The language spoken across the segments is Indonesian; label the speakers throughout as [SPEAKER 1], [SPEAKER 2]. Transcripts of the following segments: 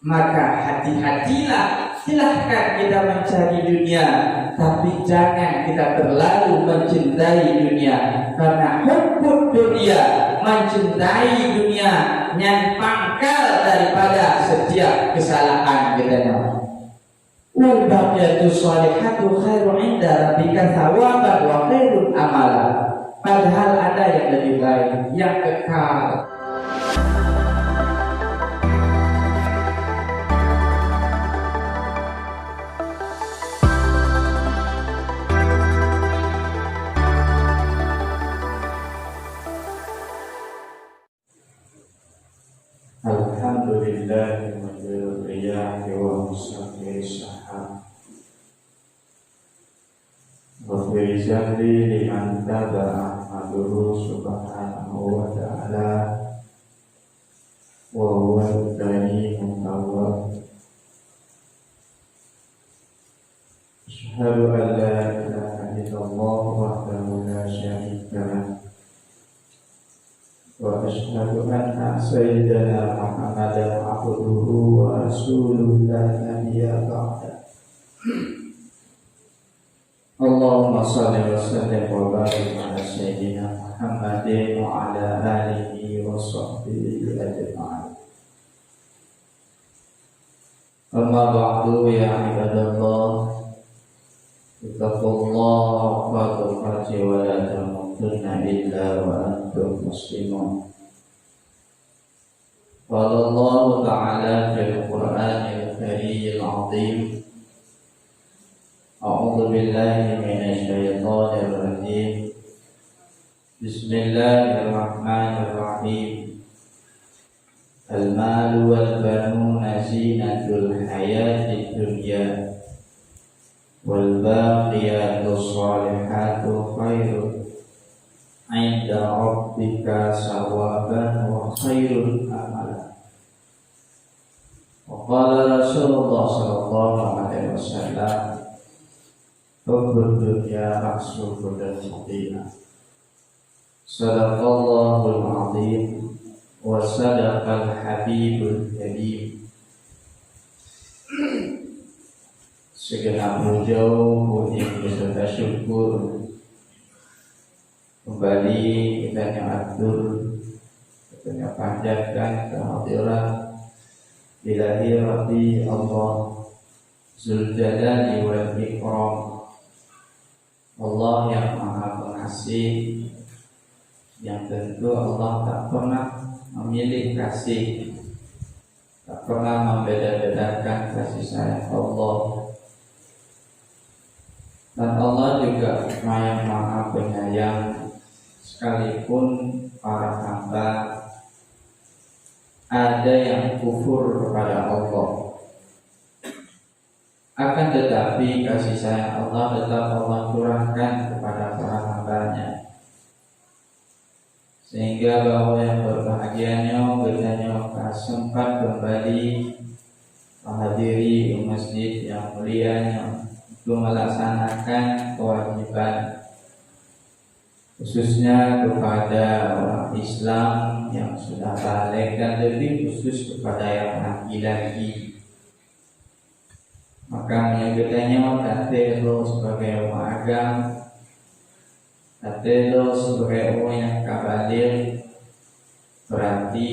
[SPEAKER 1] Maka hati-hatilah, silahkan kita mencari dunia, tapi jangan kita terlalu mencintai dunia. Karena hubbud dunia, mencintai dunia, yang pangkal daripada setiap kesalahan kita. Wal baqiyatu shalihatu khairu 'inda rabbika thawaban wa khairun amala. Padahal ada yang lebih baik, yang kekal.
[SPEAKER 2] Alhamdulillah wa riyahi wa musafir sahab wa fi jahli liman taba'a ahmaduhu subhanahu wa ta'ala wa huwa al-karim tawwab. Asyhadu an la ilaha illallah wahdahu la syarika lah wa asyhadu anna sayyidana Muhammadan abduhu wa rasuluhu la nabiyya ba'da. Allahumma shalli wa sallim wa barik ala sayyidina Muhammadin wa ala alihi wa sahbihi ajma'in. Amma ba'du, ya ibadallah, ittaqullaha wa tuqatih wa la tamutunna illa wa antum muslimun. Qala Allah ta'ala fil Qur'anil Karimil 'azim. A'udzu billahi minasy syaithanir rajim. Bismillahirrahmanirrahim. Al-malu wal banuna zinatul hayatid dunya wal baqiyatus shalihatu khairun 'inda rabbika sawaban wa khairun amala. Wa qala Rasulullah sallallahu alaihi wasallam, hubbud dunya ra'sul kulli khati'ah. Sadaqallahul 'azim wa sadaqal habibul karim. Segenap puja puji serta syukur kembali kita atur, kita panjatkan kehadiran ilahi Rabbi Allah Zul Jalali wal Ikram, Allah yang Maha Pengasih, yang tentu Allah tak pernah memilih kasih, tak pernah membeda-bedakan kasih sayang Allah. Dan Allah juga yang Maha Penyayang, sekalipun para hamba ada yang kufur kepada Allah, akan tetapi kasih sayang Allah tetap Allah curahkan kepada para hambanya, sehingga bahwa yang berbahagianya bertanya sempat kembali menghadiri masjid yang mulianya untuk melaksanakan kewajiban, khususnya kepada orang Islam yang sudah balik, dan lebih khusus kepada yang laki-laki. Maka menyebutnya tatelo sebagai orang agama, tatelo sebagai orang yang kabalir, berarti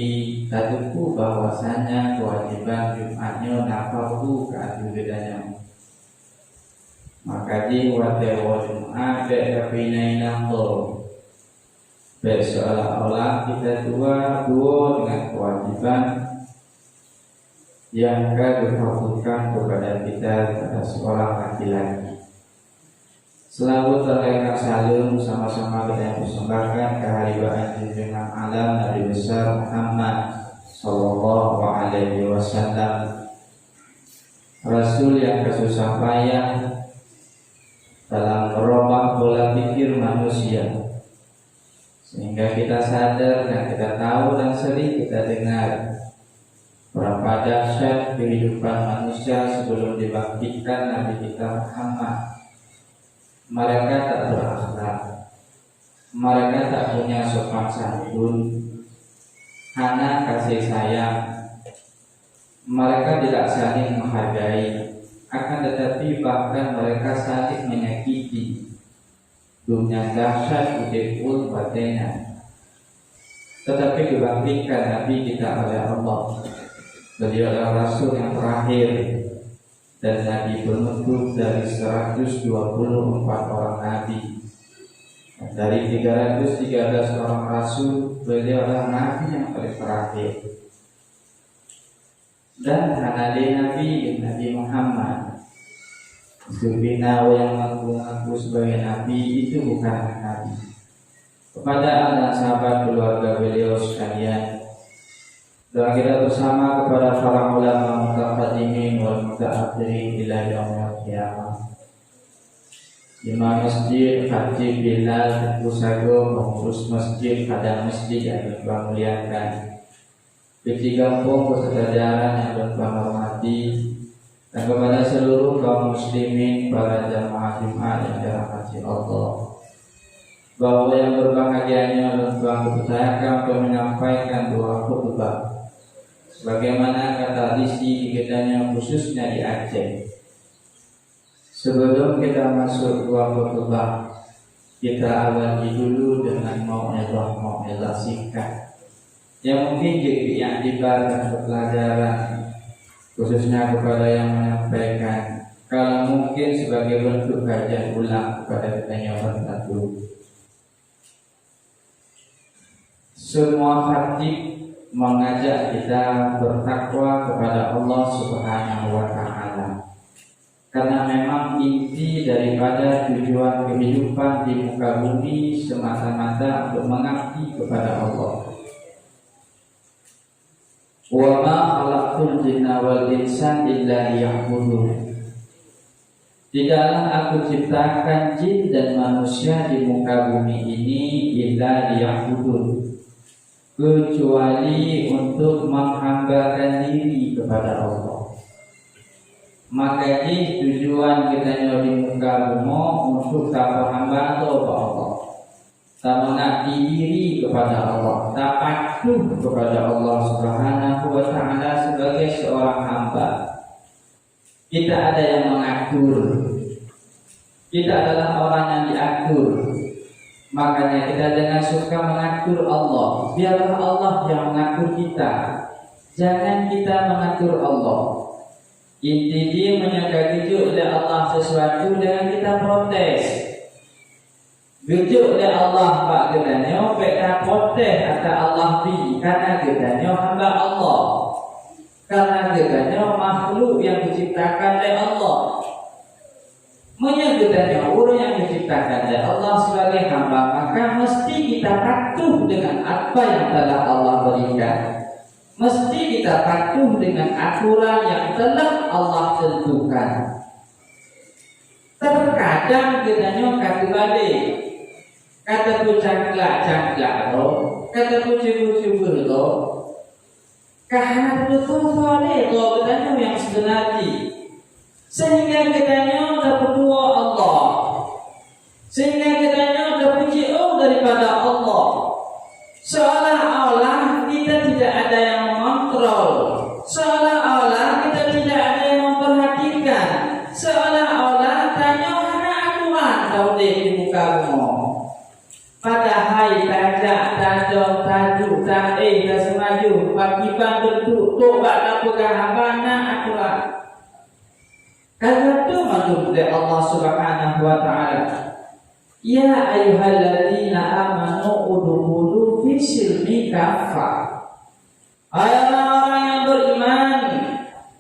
[SPEAKER 2] taduku bahwasanya kewajiban Jumatnya nafaku ke adudanya. Maka di watewa Jumat berkapinai nangol, seolah-olah kita dua dengan kewajiban yang difokuskan kepada kita pada seorang laki-laki. Selalu terlena salam sama-sama kita persembahkan kehadiran junjungan alam Nabi besar Muhammad sallallahu alaihi wasallam, Rasul yang kesusah payah dalam merubah pola pikir manusia, sehingga kita sadar dan kita tahu dan sering kita dengar berapa dahsyat kehidupan manusia sebelum dibangkitkan Nabi kita Muhammad. Mereka tak berakhlak, mereka tak punya sopan santun, hanya kasih sayang, mereka tidak saling menghargai, akan tetapi bahkan mereka saling menyakiti. Dunia dahsyat udikul batena. Tetapi dibangkitkan Nabi kita oleh Allah. Beliau adalah Rasul yang terakhir dan Nabi penutup dari 124 orang Nabi. Dari 313 orang Rasul, beliau adalah Nabi yang paling terakhir. Dan hanade Nabi Muhammad Subhina yang mengaku sebagai Nabi itu bukan Nabi. Kepada anak sahabat keluarga beliau sekalian, doa kita bersama kepada para ulama mutaqaddimin wal mutaakhirin ila yaumil qiyamah. Imam Masjid Haji Bilal Kusago, pengurus masjid, kadang masjid yang Tuhan muliakan, Peti Kampung beserta jalan yang Tuhan hormati, dan kepada seluruh kaum muslimin, para jamaah Jumat yang dirahmati Allah, bahwa yang berbahagianya Tuhan kepercayakan untuk menyampaikan dua khutbah sebagaimana kata tradisi di kitanya, khususnya di Aceh. Sebelum kita masuk dua khutbah, kita awali dulu dengan mau'izah singkat yang mungkin jadi i'tibar dan pelajaran, khususnya kepada yang menyampaikan, kalau mungkin sebagai bentuk kajian ulang kepada kitanya satu. Semua khatib mengajak kita bertakwa kepada Allah Subhanahu wa Ta'ala, karena memang inti daripada tujuan kehidupan di muka bumi semata-mata untuk mengabdi kepada Allah. Wa ma khalaqtul jinna wal insa illa liya'budun. Tidaklah aku ciptakan jin dan manusia di muka bumi ini illa liya'budun, kecuali untuk menghambakan diri kepada Allah. Maka ini tujuan kita di muka bumi untuk tak hamba kepada Allah, tak mengabdi diri kepada Allah, tak patuh kepada Allah Subhanahu wa Ta'ala sebagai seorang hamba. Kita ada yang mengatur, kita adalah orang yang diatur. Makanya kita jangan suka mengatur Allah. Biarlah Allah yang mengatur kita, jangan kita mengatur Allah. Inti dia menyatakan oleh Allah sesuatu, jangan kita protes. Bujuk oleh Allah pak katanya, kita protes kata Allah bi, karena katanya hamba Allah, karena katanya makhluk yang diciptakan oleh Allah. Menyebutnya orang yang diciptakan oleh Allah sebagai hamba, maka mesti kita patuh dengan apa yang telah Allah berikan. Mesti kita patuh dengan aturan yang telah Allah tentukan. Terkadang katanya kata balik, kata tu cangklak lo, kata tu cibur lo, karena tu soleh lo katanya yang sebenarnya, sehingga katanya dapat dua Allah, sehingga katanya dapat jauh daripada Allah, seolah-olah kita tidak ada yang mengontrol, seolah-olah kita tidak ada yang memperhatikan, seolah-olah tanya hanya aturan tahu di muka bumi. Padahal tajak, tajuk, tak semaju, pakiban bentuk, tobat tak pegang habana aturan. Karena itu maksud dari Allah Subhanahu wa Ta'ala, ya ayyuhalladzina amanu udkhulu fi silmi kafah. Hai orang-orang yang beriman,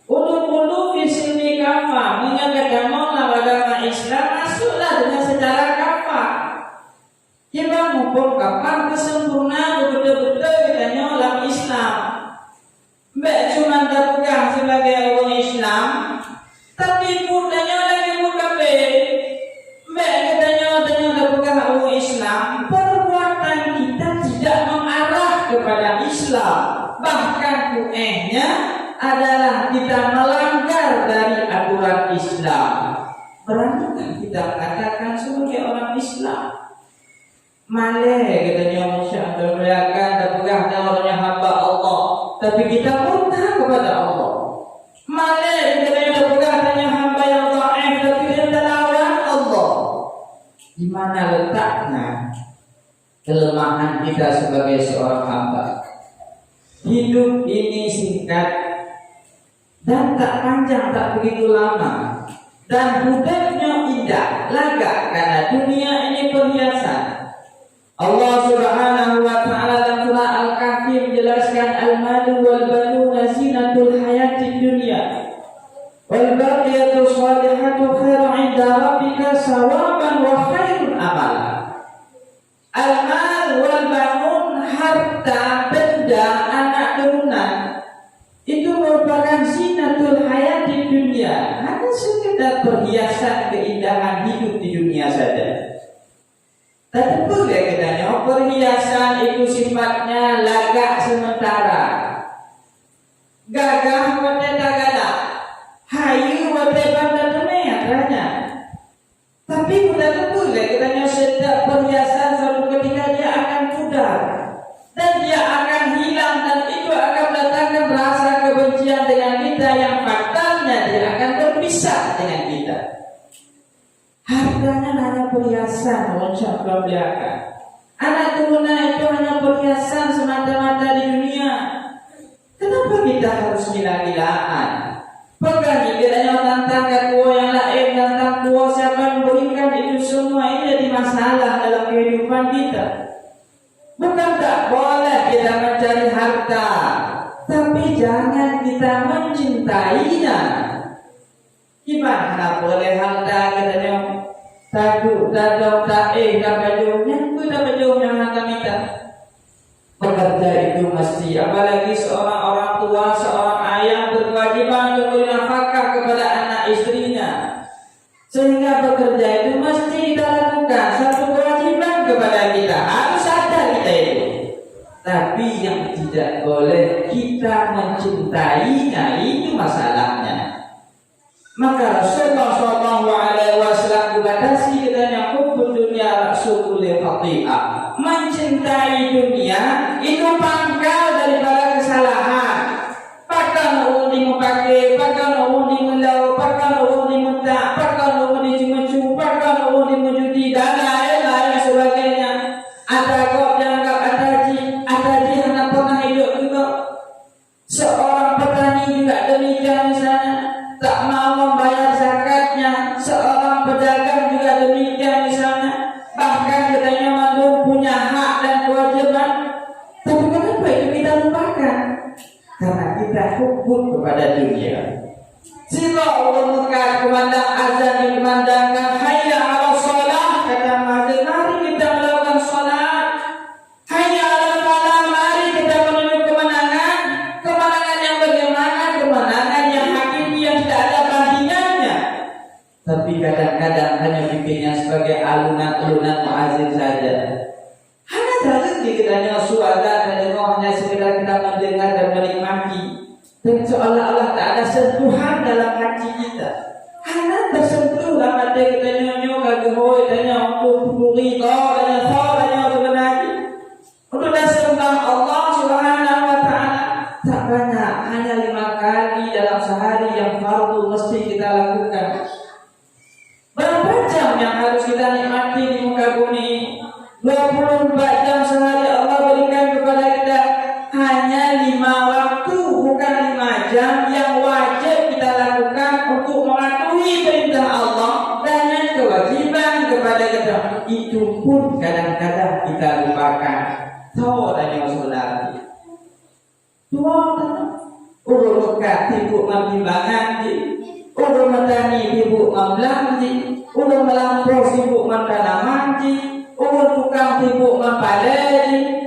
[SPEAKER 2] udkhulu fi silmi kafah, mengingatkan Allah agama Islam, masuklah dengan secara kafah. Kita mumpung kapan kesempurnaan betul-betul katanya dalam Islam. Mbak cuma terpegang sebagai orang Islam, tapi mudanya lagi mukabe. Mbak katanya terpegang orang Islam, perbuatan kita tidak mengarah kepada Islam. Bahkan kuehnya adalah kita melanggar dari aturan Islam. Berani kita katakan sebagai orang Islam? Maleh katanya manusia terlihatkan terpegang orangnya hamba Allah, tapi kita murtad kepada Allah.
[SPEAKER 1] kelemahan kita sebagai seorang hamba. Hidup ini singkat dan tak panjang, tak begitu lama, dan hidupnya indah laga, karena dunia ini perhiasan. Allah Subhanahu wa taala dalam surah Al-Kahfi menjelaskan al-malu wal banuna zinatul hayatid dunya wal baqiyatus salihatu khairu 'inda rabbika sawaban wa khairun amala. Al-mal wal banun, harta, benda, anak turunan, itu merupakan zinatul hayatid dunya, hanya sekedar perhiasan keindahan hidup di dunia saja. Tapi boleh katanya perhiasan itu sifatnya lagak sementara. Gagah wate tagala, hayu wate banda dunia katanya. Tapi bukan boleh katanya setiap perhiasan suatu ketika dia akan pudar dan dia akan hilang, dan itu akan mendatangkan rasa kebencian dengan kita yang faktanya dia akan berpisah dengan kita. Hartanya hanya perhiasan, loncat belakang. Anak turunan itu hanya perhiasan semata-mata di dunia. Kenapa kita harus gila-gilaan? Pegang kiranya tentang tua yang lain, tentang tua siapa yang memberikan, itu semua ini jadi masalah dalam kehidupan kita. Bukan tak boleh kita mencari harta, tapi jangan kita mencintainya. Gimana boleh harta katanya tadu dadok tae kabajunya itu kabajunya harta kita. Pekerja itu mesti, apalagi seorang orang tua, seorang ayah berkewajiban untuk memberi nafkah kepada anak istrinya, sehingga bekerja itu mesti kita lakukan satu kewajiban kepada kita, harus ada kita itu. Tapi yang tidak boleh kita mencintainya, itu masalahnya. Maka Rasulullah SAW batasi katanya hubbud dunya rasul khati'ah. Mencintai dunia itu pangkal daripada kesalahan. Pakan undi mempake, pakan undi melau, pakan undi mentak, pakan undi cimecu, pakan undi menjudi, dan lain-lain sebagainya. Ada kok dianggap ataji hanya pernah hidup juga. Seorang petani juga demikian misalnya, tak mau membayar zakatnya. Seorang pedagang juga demikian misalnya, bahkan katanya malu punya hak dan kewajiban. Tapi kenapa itu kita lupakan? Karena kita hukum kepada dunia. Sila Allah Mekah kumandang azan dikumandangkan hayya ala sholah, kata mazin, mari kita melakukan sholat. Hayya ala falah, mari kita menuju kemenangan. Kemenangan yang bagaimana? Kemenangan yang hakiki, yang tidak ada bandingannya. Tapi kadang-kadang hanya bikinnya sebagai alunan-alunan muazin saja. Hanya dalil dikiranya suara dan hanya sekedar kita mendengar dan menikmati, dan seolah-olah tak ada sentuhan dalam hati kita. Hanya tersentuh dalam hati kita nyonya kagehoi tanya untuk buri tanya sebenarnya untuk dasar Allah Subhanahu wa taala. Tak banyak, hanya 5 kali dalam sehari yang fardu mesti kita lakukan. Berapa jam yang harus kita nikmati di muka bumi? 24 jam sehari Allah berikan kepada kita. Hanya 5 waktu, bukan 5 jam yang wajib kita lakukan untuk mematuhi perintah Allah dan yang kewajiban kepada kita. Itu pun kadang-kadang kita lupakan. Tahu dan yang sebenarnya Tuhan urut Mekah tibuk membimbingan di urut Madani tibuk membelanji, urut melampau tibuk mentanaman di, urut tukang tibuk mempalai.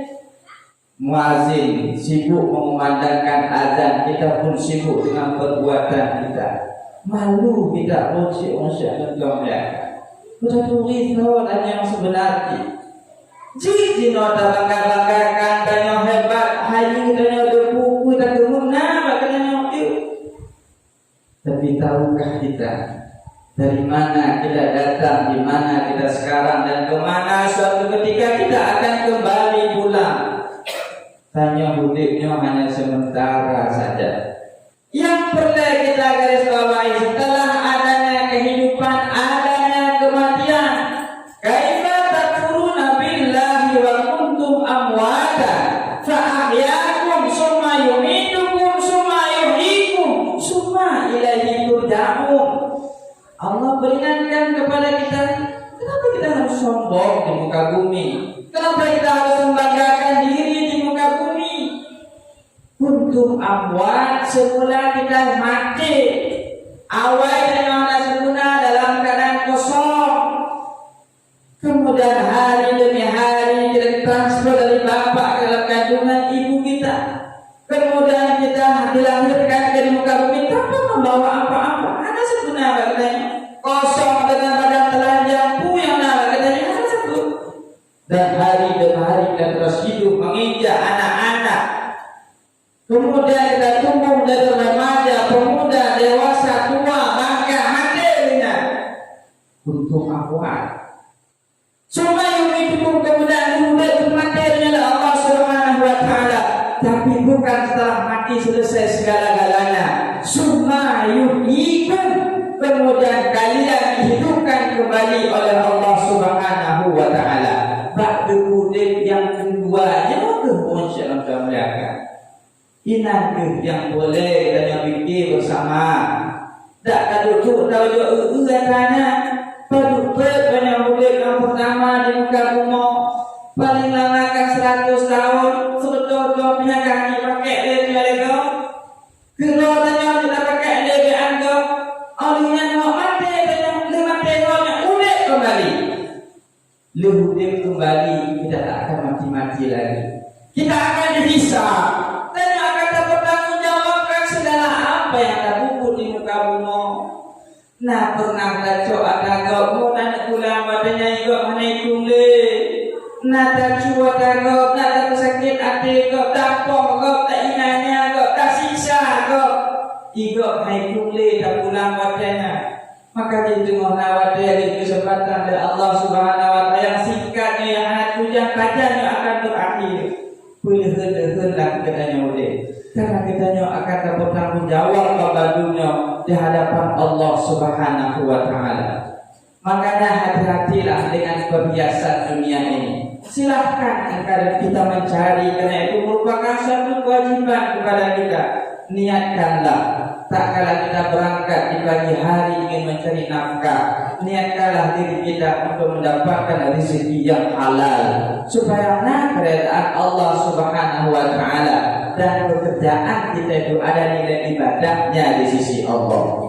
[SPEAKER 1] Muazin sibuk mengumandangkan azan, kita pun sibuk dengan perbuatan kita. Malu kita onsik-onsik menggomblak. Kita tulis tahu dan yang sebenarnya. Jika nota bangga-banggakan dan yang hebat, hayu dan yang berbuku dan berguna, bahkan yang itu. Tapi tahukah kita dari mana kita datang, di mana kita sekarang, dan kemana suatu ketika kita akan kembali pulang? Tanya hidupnya hanya sementara saja. Yang perlu kita garis bawahi, setelah adanya kehidupan, adanya kematian. Kaifa takfuruna billahi wal da'um. Allah peringatkan kepada kita, kenapa kita harus sombong di muka bumi? Kenapa kita harus membanggakan diri di muka bumi? Kuntum amwat, semula kita mati. Awal dan semula dalam keadaan kosong. Kemudian hari demi hari kita transfer dari bapak ke dalam kandungan ibu kita. Kemudian kita dilahirkan ke muka bumi tanpa membawa apa-apa. Ada sebenarnya katanya kosong dengan badan telanjang puyeng katanya ada satu. Dan hari demi hari kita terus hidup menginjak anak-anak. Kemudian kita tumbuh dari remaja, pemuda, dewasa, tua, bangka, mati dengan kuntum amwat. Semua yang hidup kemudian mati adalah Allah Subhanahu wa taala. Tapi bukan setelah mati selesai segala-galanya. Summa yuhyikum, kemudian kalian dihidupkan kembali oleh Allah Subhanahu wa taala. Ba'du udib yang keduanya kemudian mereka. Inang yang boleh dan yang fikir bersama. Tak kaduk tahu juga kerana paduk banyak murid yang pertama di muka bumi paling lama kan 100 tahun sebetulnya punya kaki pakai dia lego. Kalau tanya kita pakai dia beanggap olehnya nak mati tanya dia mati orang udah kembali. Luhur kembali, kita tak akan mati-mati lagi. Kita akan dihisab. Dan akan bertanggungjawabkan segala apa yang terbukut di muka bumi. Nah pernah kacau ada gak mau nak pulang badannya igak mana itu le. Nah tak cuba tak gak nak tak sakit hati gak tak pong gak tak inanya gak tak sisa gak igak mana itu le tak pulang badannya. Maka itu menawar dari kesempatan dari Allah Subhanahu wa taala yang singkatnya yang hatunya kajiannya akan berakhir. Boleh hendak katanya boleh. Karena katanya akan dapat tanggung jawab kepada di hadapan Allah Subhanahu wa taala. Makanya hati-hatilah dengan perhiasan dunia ini. Silahkan agar kita mencari, karena itu merupakan satu kewajiban kepada kita. Niatkanlah, tak kala kita berangkat di pagi hari ingin mencari nafkah, niatkanlah diri kita untuk mendapatkan rezeki yang halal, supaya keredaan Allah Subhanahu wa taala dan pekerjaan kita itu ada nilai ibadahnya di sisi Allah.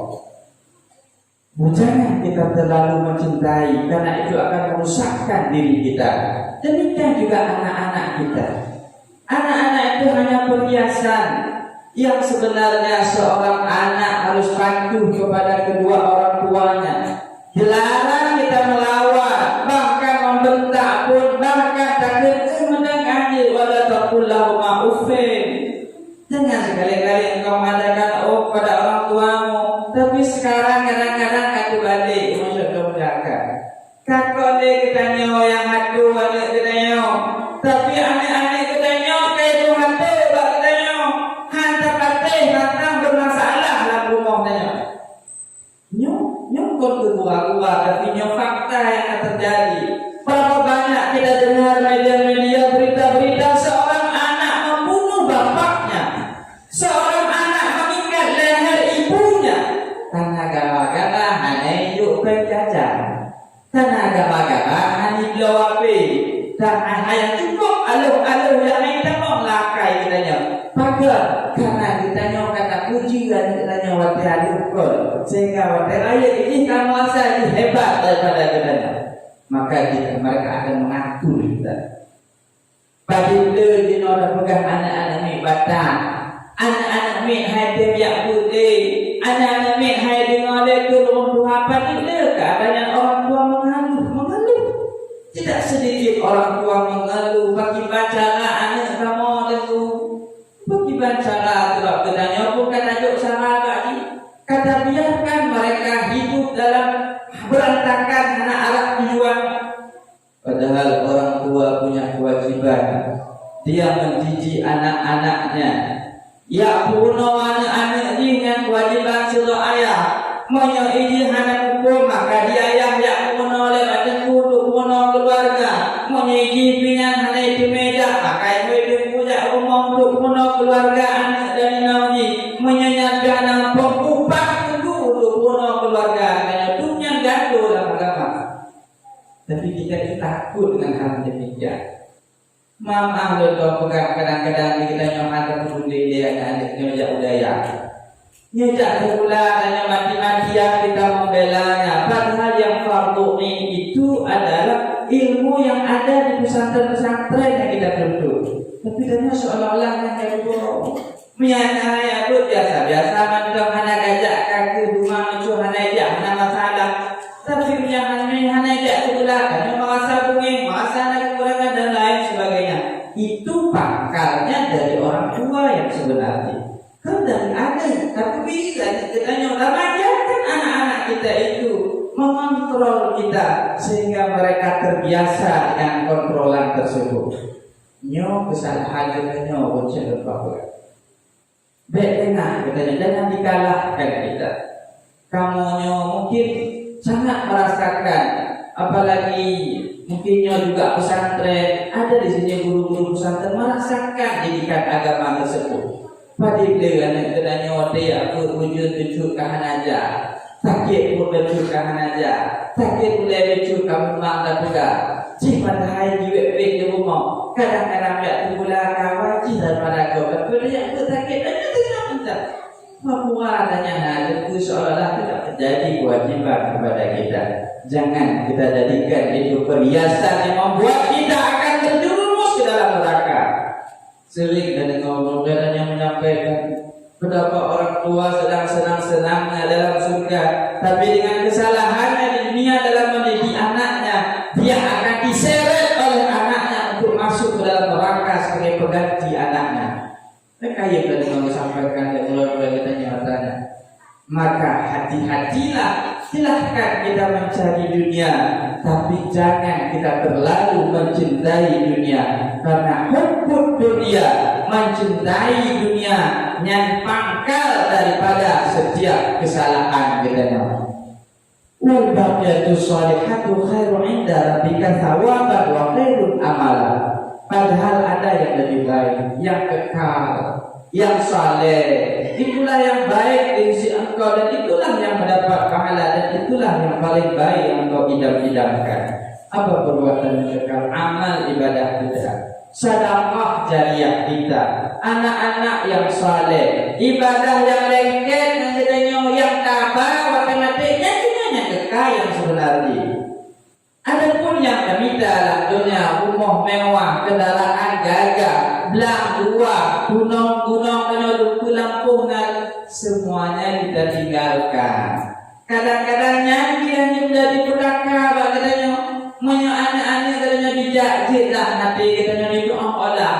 [SPEAKER 1] Jangan kita terlalu mencintai, karena itu akan merusakkan diri kita. Demikian juga anak-anak kita. Anak-anak itu hanya perhiasan yang sebenarnya seorang anak harus patuh kepada kedua orang tuanya. Dilarang kita melawan, bahkan membentak pun, bahkan takdir mendengarnya wala taqul lahum uffin. Jangan sekali-kali engkau mengatakan oh pada orang tuamu, tapi sekarang kadang-kadang aku balik masuk ke belakang. Kakak dia kita nyawa yang aku balik kita nyawa, tapi anak-anak kita nyawa kayak itu hati bak kita nyawa, hantar patih hantar bermasalah dalam rumah tanya. Nyokot kedua-dua, tapi nyok fakta yang akan terjadi. Berapa banyak kita dengar media-media berita-berita seorang anak membunuh bapaknya, seorang anak mengikat leher ibunya, karena gara-gara hanya hidup penjajahan, karena gara-gara hanya belawai, dan hanya cukup aluh-aluh yang kita mau lakai kitanya. Maka karena kitanya kata pujian kitanya waktu adukul, sehingga waktu raya ini kamu rasa lebih hebat daripada kitanya. Maka mereka akan mengatur kita. Padahal dia nak pegang anak-anak ni batang, anak-anak ni hai dia biak putih, anak-anak ni hai dengar dia turun tua. Padahal keadaan orang tua mengeluh. Tidak sedikit orang tua mengeluh. Bagi bacalah anak kamu itu, bagi bacalah tidak kedanya bukan tajuk sama lagi. Kata biarkan mereka hidup dalam berantakan anak anak tujuan. Padahal orang tua punya kewajiban. Dia mendidik anak-anaknya. Ya puno anak-anak dengan kewajiban seluruh ayah. Monya ini anak hukum maka dia ayah yang puno lewat kudu puno keluarga. Monya ini pingan hanya itu meja maka itu punya rumah untuk puno keluarga anak dan nauni. Menyanyikan pengupah kudu takut dengan hal demikian. Mama lo pegang kadang-kadang kita nyoman peduli dia anak nyojak budaya. Nyojak pula hanya mati-matian kita membelanya. Padahal yang fardu itu adalah ilmu yang ada di pesantren-pesantren yang kita duduk. Tapi ternyata seolah-olah hanya itu miana ya bu biasa-biasa mandang anak gajak kaki rumah muncul anak masalah. Tapi yang hanya sebelah kan masa bunyi, masa anak kekurangan dan lain sebagainya. Itu pangkalnya dari orang tua yang sebenarnya. Kan dari ada, tapi bisa kita remajakan anak-anak kita itu mengontrol kita sehingga mereka terbiasa dengan kontrolan tersebut. Nyo kesalahan kita nyo bonceng apa? Baik tengah katanya jangan dikalahkan kita. Kamu nyo mungkin sangat merasakan, apalagi mungkinnya juga pesantren ada di sini guru-guru pesantren merasakan didikan agama tersebut. Pada dengan kedanya wadi aku wujud tunjukkan aja, sakit pun tunjukkan aja, sakit boleh tunjukkan memang tak juga. Jika hai jiwa di rumah, kadang-kadang tak pula kawaji daripada kau. Betul yang aku sakit aja tidak minta. Papua adanya itu seolah-olah tidak menjadi kewajiban kepada kita. Jangan kita jadikan itu perhiasan yang membuat kita akan terjerumus ke dalam neraka. Sering dan ngobrol yang menyampaikan betapa orang tua sedang senang-senangnya dalam surga, tapi dengan kesalahannya di dunia dalam mendidik anaknya, dia akan diseret oleh anaknya untuk masuk ke dalam neraka sebagai pengganti anaknya. Mereka yang tadi menyampaikan yang mulai kita nyatanya. Maka hati-hatilah, silahkan kita mencari dunia, tapi jangan kita terlalu mencintai dunia. Karena hubbud dunia, mencintai dunia, yang pangkal daripada setiap kesalahan kita. Wal baqiyatu shalihatu khairu 'inda rabbika thawaban wa khairun amala. Padahal ada yang lebih baik, yang kekal, yang saleh. Itulah yang baik di sisi engkau dan itulah yang mendapat pahala dan itulah yang paling baik yang engkau idam-idamkan. Apa perbuatan yang kekal? Amal ibadah kita, sedekah jariah kita, anak-anak yang saleh, ibadah yang lengket dan sedanya yang tabah matematiknya yang kekal yang sebenarnya. Adapun yang kami dalam dunia rumah mewah, kendaraan gagah, belang dua, gunung-gunung kena lupa lampu semuanya kita tinggalkan. Kadang-kadang nyanyi hanya menjadi petaka, katanya anak-anak katanya bijak lah nanti katanya itu olah.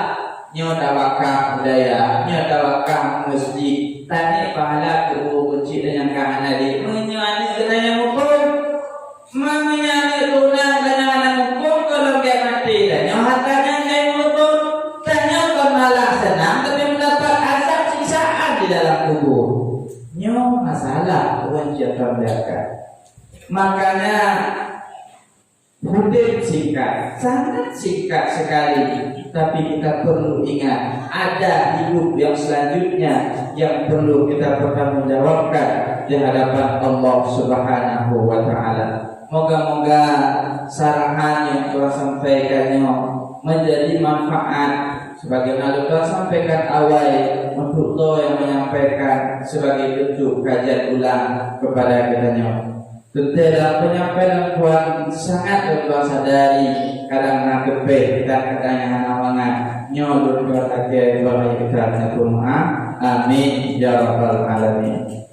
[SPEAKER 1] Nyo tawakal budaya, nyo tawakal masjid. Tadi pahala guru kunci dengan kahana di. Nyo anak katanya hukum. Mamanya tunang dengan hukum kalau dia mati dan yang hartanya kayak hukum tanya kau malah senang tapi mendapat azab siksaan di dalam kubur. Nyo masalah wajar mereka. Makanya hidup singkat, sangat singkat sekali. Tapi kita perlu ingat ada hidup yang selanjutnya yang perlu kita bertanggungjawabkan di hadapan Allah Subhanahu wa Ta'ala. Moga-moga sarahan yang telah sampaikannya menjadi manfaat sebagaimana telah sampaikan awal untuk lo yang menyampaikan sebagai bentuk kajian ulang kepada kitanya. Tentu dalam penyampaian Tuhan sangat Tuhan sadari kadang kepe dan kadang awangan nyolur kepada kita bahwa kita amin ya rabbal alamin.